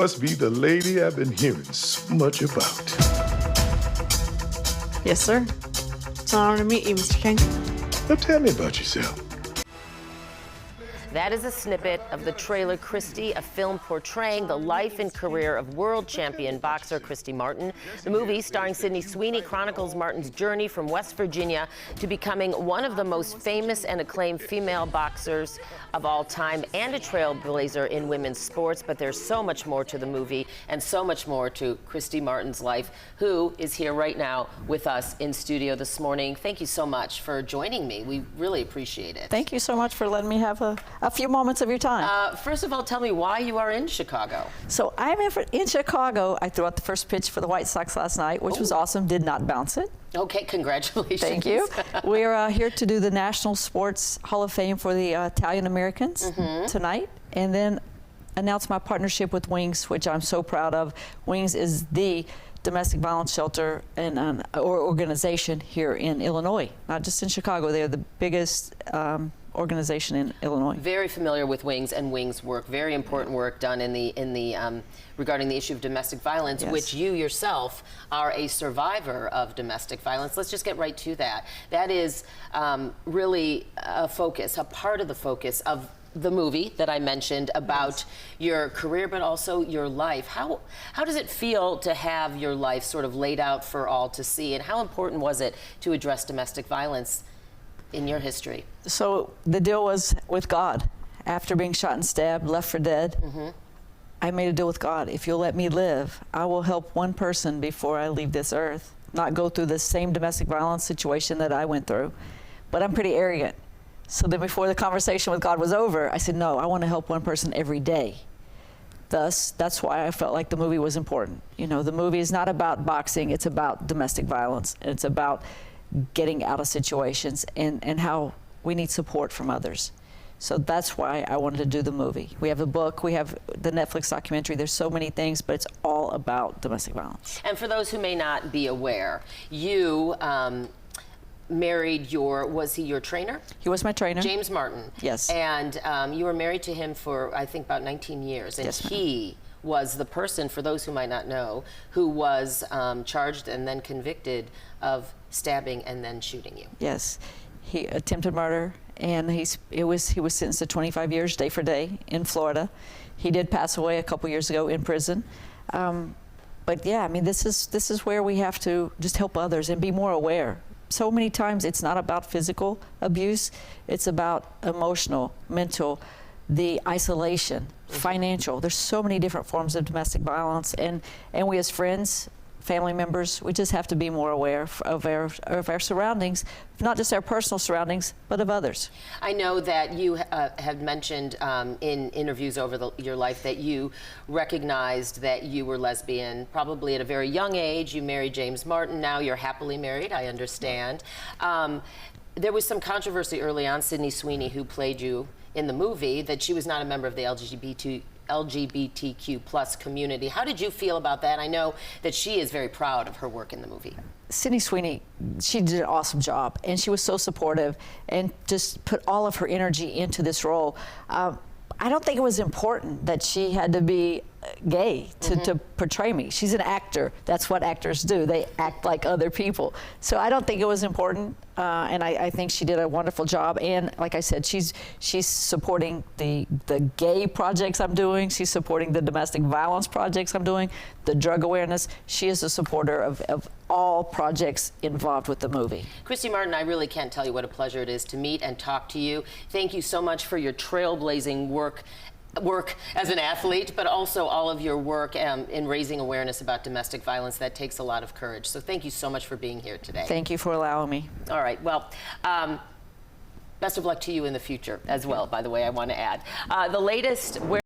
Must be the lady I've been hearing so much about. Yes, sir. It's an honor to meet you, Mr. King. Now tell me about yourself. That is a snippet of the trailer Christy, a film portraying the life and career of world champion boxer Christy Martin. The movie, starring Sydney Sweeney, chronicles Martin's journey from West Virginia to becoming one of the most famous and acclaimed female boxers of all time and a trailblazer in women's sports. But there's so much more to the movie and so much more to Christy Martin's life, who is here right now with us in studio this morning. Thank you so much for joining me. We really appreciate it. Thank you so much for letting me have a few moments of your time. First of all, tell me why you are in Chicago. So I'm in Chicago. I threw out the first pitch for the White Sox last night, which was awesome. Did not bounce it. Okay, congratulations. Thank you. We're here to do the National Sports Hall of Fame for the Italian Americans tonight, and then announce my partnership with Wings, which I'm so proud of. Wings is the domestic violence shelter and or organization here in Illinois, not just in Chicago. They're the biggest organization in Illinois. Very familiar with Wings and Wings work. Very important work done in the regarding the issue of domestic violence, Yes. which you yourself are a survivor of domestic violence. Let's just get right to that. That is really a focus, a part of the focus of the movie that I mentioned about your career, but also your life. How does it feel to have your life sort of laid out for all to see, and how important was it to address domestic violence in your history? So the deal was with God. After being shot and stabbed, left for dead, I made a deal with God. If you'll let me live, I will help one person before I leave this earth, not go through the same domestic violence situation that I went through. But I'm pretty arrogant. So then before the conversation with God was over, I said, no, I want to help one person every day. Thus, that's why I felt like the movie was important. You know, the movie is not about boxing, it's about domestic violence. It's about getting out of situations and how we need support from others. So that's why I wanted to do the movie. We have a book, we have the Netflix documentary, there's so many things, but it's all about domestic violence. And for those who may not be aware, you married was he your trainer? He was my trainer. James Martin. Yes. And you were married to him for, I think, about 19 years. And Yes, he was the person, for those who might not know, who was charged and then convicted of stabbing and then shooting you. Yes. He attempted murder, and he was sentenced to 25 years, day for day, in Florida. He did pass away a couple years ago in prison. But yeah, I mean, this is where we have to just help others and be more aware. So many times it's not about physical abuse, it's about emotional, mental, the isolation, financial. There's so many different forms of domestic violence, and we as friends, family members, we just have to be more aware of our surroundings, not just our personal surroundings, but of others. I know that you have mentioned in interviews over your life that you recognized that you were lesbian probably at a very young age. You married James Martin. Now you're happily married, I understand. There was some controversy early on. Sydney Sweeney, who played you in the movie, that she was not a member of the LGBTQ plus community. How did you feel about that? I know that she is very proud of her work in the movie. Sydney Sweeney, she did an awesome job, and she was so supportive and just put all of her energy into this role. I don't think it was important that she had to be gay to portray me. She's an actor. That's what actors do. They act like other people. So I don't think it was important, and I think she did a wonderful job. And like I said, she's supporting the gay projects I'm doing. She's supporting the domestic violence projects I'm doing, the drug awareness. She is a supporter of all projects involved with the movie. Christy Martin, I really can't tell you what a pleasure it is to meet and talk to you. Thank you so much for your trailblazing work as an athlete, but also all of your work in raising awareness about domestic violence. That takes a lot of courage. So thank you so much for being here today. Thank you for allowing me. All right. Well, best of luck to you in the future as well, by the way, I want to add. The latest...